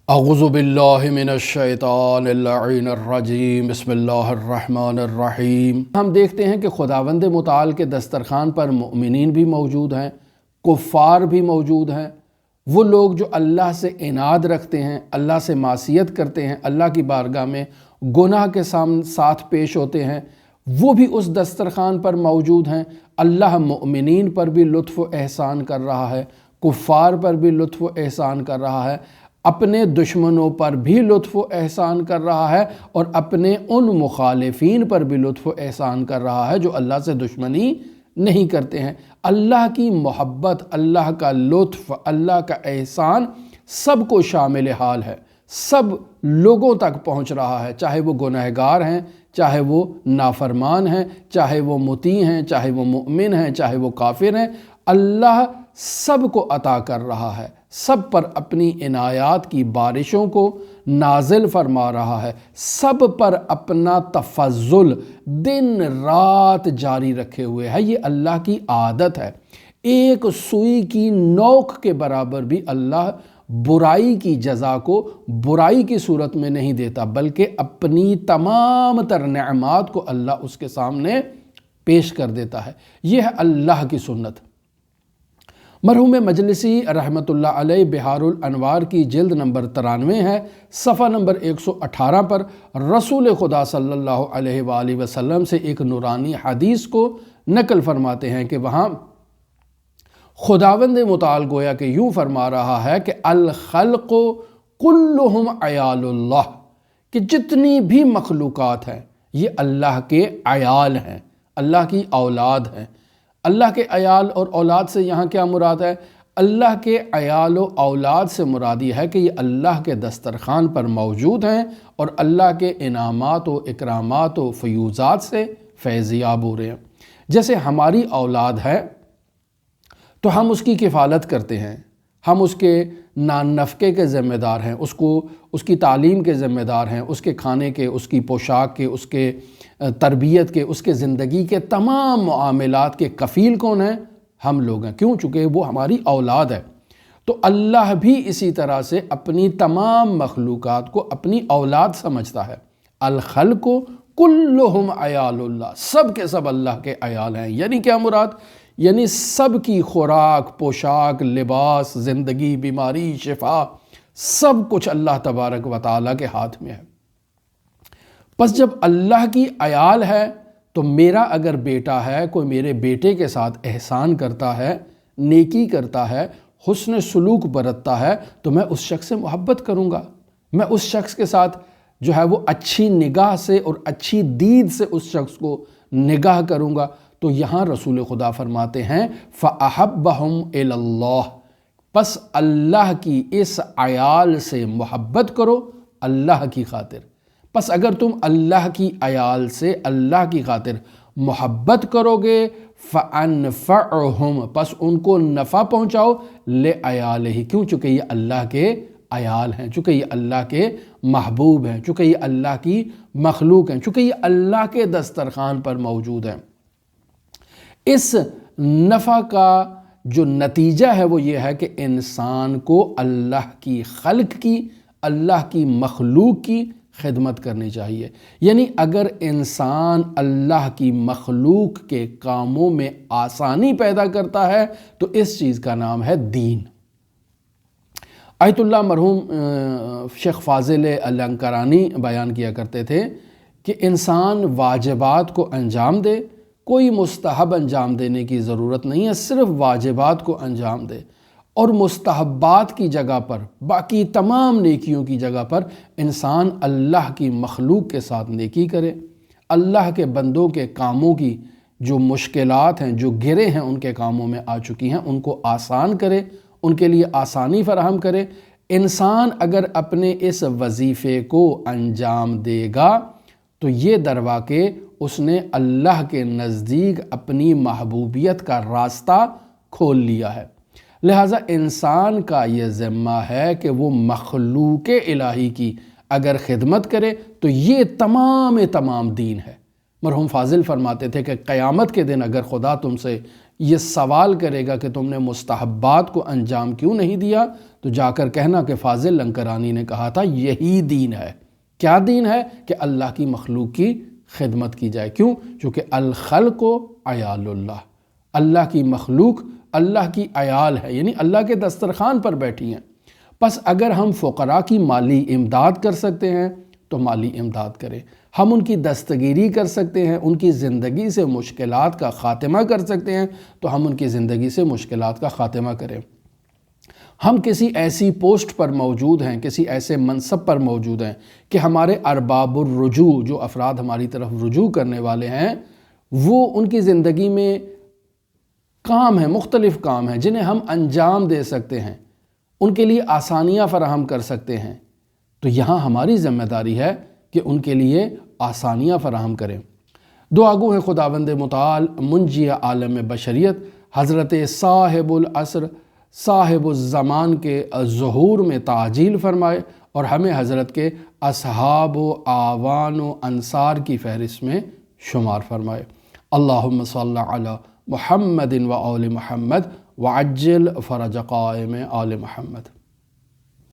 اعوذ باللہ من الشیطان اللعین الرجیم بسم اللہ الرحمن الرحیم۔ ہم دیکھتے ہیں کہ خداوند متعال کے دسترخوان پر مؤمنین بھی موجود ہیں، کفار بھی موجود ہیں۔ وہ لوگ جو اللہ سے عناد رکھتے ہیں، اللہ سے معصیت کرتے ہیں، اللہ کی بارگاہ میں گناہ کے ساتھ پیش ہوتے ہیں، وہ بھی اس دسترخوان پر موجود ہیں۔ اللہ مؤمنین پر بھی لطف و احسان کر رہا ہے، کفار پر بھی لطف و احسان کر رہا ہے، اپنے دشمنوں پر بھی لطف و احسان کر رہا ہے، اور اپنے ان مخالفین پر بھی لطف و احسان کر رہا ہے جو اللہ سے دشمنی نہیں کرتے ہیں۔ اللہ کی محبت، اللہ کا لطف، اللہ کا احسان سب کو شامل حال ہے، سب لوگوں تک پہنچ رہا ہے، چاہے وہ گنہگار ہیں، چاہے وہ نافرمان ہیں، چاہے وہ مطیع ہیں، چاہے وہ مؤمن ہیں، چاہے وہ کافر ہیں۔ اللہ سب کو عطا کر رہا ہے، سب پر اپنی عنایات کی بارشوں کو نازل فرما رہا ہے، سب پر اپنا تفضل دن رات جاری رکھے ہوئے ہے۔ یہ اللہ کی عادت ہے۔ ایک سوئی کی نوک کے برابر بھی اللہ برائی کی جزا کو برائی کی صورت میں نہیں دیتا، بلکہ اپنی تمام تر نعمات کو اللہ اس کے سامنے پیش کر دیتا ہے۔ یہ ہے اللہ کی سنت۔ مرحوم مجلسی رحمۃ اللہ علیہ بحار الانوار کی جلد نمبر 93 ہے، صفحہ نمبر 118 پر رسول خدا صلی اللہ علیہ وآلہ وسلم سے ایک نورانی حدیث کو نقل فرماتے ہیں کہ وہاں خداوند متعال گویا کہ یوں فرما رہا ہے کہ الخلق کلہم عیال اللہ، کہ جتنی بھی مخلوقات ہیں یہ اللہ کے عیال ہیں، اللہ کی اولاد ہیں۔ اللہ کے عیال اور اولاد سے یہاں کیا مراد ہے؟ اللہ کے عیال و اولاد سے مراد یہ ہے کہ یہ اللہ کے دسترخوان پر موجود ہیں اور اللہ کے انعامات و اکرامات و فیوزات سے فیضیاب ہو رہے ہیں۔ جیسے ہماری اولاد ہے تو ہم اس کی کفالت کرتے ہیں، ہم اس کے نان نفقے کے ذمہ دار ہیں، اس کی تعلیم کے ذمہ دار ہیں، اس کے کھانے کے، اس کی پوشاک کے، اس کے تربیت کے، اس کے زندگی کے تمام معاملات کے کفیل کون ہیں؟ ہم لوگ ہیں۔ کیوں؟ چونکہ وہ ہماری اولاد ہے۔ تو اللہ بھی اسی طرح سے اپنی تمام مخلوقات کو اپنی اولاد سمجھتا ہے۔ الخلق کلہم عیال اللہ، سب کے سب اللہ کے عیال ہیں۔ یعنی کیا مراد؟ یعنی سب کی خوراک، پوشاک، لباس، زندگی، بیماری، شفا، سب کچھ اللہ تبارک و تعالیٰ کے ہاتھ میں ہے۔ پس جب اللہ کی عیال ہے تو میرا اگر بیٹا ہے، کوئی میرے بیٹے کے ساتھ احسان کرتا ہے، نیکی کرتا ہے، حسن سلوک برتتا ہے، تو میں اس شخص سے محبت کروں گا، میں اس شخص کے ساتھ جو ہے وہ اچھی نگاہ سے اور اچھی دید سے اس شخص کو نگاہ کروں گا۔ تو یہاں رسول خدا فرماتے ہیں فَأَحَبَّهُمْ إِلَى اللَّهِ، پس اللہ کی اس عیال سے محبت کرو اللہ کی خاطر۔ پس اگر تم اللہ کی عیال سے اللہ کی خاطر محبت کرو گے فَأَنْفَعُهُمْ، پس ان کو نفع پہنچاؤ لِعَيَالِهِ، کیوں؟ چونکہ یہ اللہ کے عیال ہیں، چونکہ یہ اللہ کے محبوب ہیں، چونکہ یہ اللہ کی مخلوق ہیں، چونکہ یہ اللہ کے دسترخوان پر موجود ہیں۔ اس نفع کا جو نتیجہ ہے وہ یہ ہے کہ انسان کو اللہ کی خلق کی، اللہ کی مخلوق کی خدمت کرنی چاہیے۔ یعنی اگر انسان اللہ کی مخلوق کے کاموں میں آسانی پیدا کرتا ہے تو اس چیز کا نام ہے دین۔ آیت اللہ مرحوم شیخ فاضل الانکرانی بیان کیا کرتے تھے کہ انسان واجبات کو انجام دے، کوئی مستحب انجام دینے کی ضرورت نہیں ہے، صرف واجبات کو انجام دے، اور مستحبات کی جگہ پر، باقی تمام نیکیوں کی جگہ پر انسان اللہ کی مخلوق کے ساتھ نیکی کرے، اللہ کے بندوں کے کاموں کی جو مشکلات ہیں، جو گرے ہیں ان کے کاموں میں آ چکی ہیں، ان کو آسان کرے، ان کے لیے آسانی فراہم کرے۔ انسان اگر اپنے اس وظیفے کو انجام دے گا تو یہ درواقع اس نے اللہ کے نزدیک اپنی محبوبیت کا راستہ کھول لیا ہے۔ لہٰذا انسان کا یہ ذمہ ہے کہ وہ مخلوق الہی کی اگر خدمت کرے تو یہ تمام دین ہے۔ مرحوم فاضل فرماتے تھے کہ قیامت کے دن اگر خدا تم سے یہ سوال کرے گا کہ تم نے مستحبات کو انجام کیوں نہیں دیا، تو جا کر کہنا کہ فاضل لنکرانی نے کہا تھا یہی دین ہے۔ کیا دین ہے؟ کہ اللہ کی مخلوق کی خدمت کی جائے۔ کیوں؟ چونکہ الخلق عیال اللہ، اللہ کی مخلوق اللہ کی عیال ہے، یعنی اللہ کے دسترخوان پر بیٹھی ہیں۔ پس اگر ہم فقراء کی مالی امداد کر سکتے ہیں تو مالی امداد کریں، ہم ان کی دستگیری کر سکتے ہیں، ان کی زندگی سے مشکلات کا خاتمہ کر سکتے ہیں تو ہم ان کی زندگی سے مشکلات کا خاتمہ کریں۔ ہم کسی ایسی پوسٹ پر موجود ہیں، کسی ایسے منصب پر موجود ہیں کہ ہمارے ارباب الرجوع، جو افراد ہماری طرف رجوع کرنے والے ہیں، وہ ان کی زندگی میں کام ہیں، مختلف کام ہیں جنہیں ہم انجام دے سکتے ہیں، ان کے لیے آسانیاں فراہم کر سکتے ہیں، تو یہاں ہماری ذمہ داری ہے کہ ان کے لیے آسانیاں فراہم کریں۔ دعا گو ہے خداوند متعال منجی عالم بشریت حضرت صاحب العصر صاحب الزمان کے ظہور میں تعجیل فرمائے اور ہمیں حضرت کے اصحاب و اعوان و انصار کی فہرست میں شمار فرمائے۔ اللہم صلی علی محمد و آل محمد وعجل فرج قائم آل محمد۔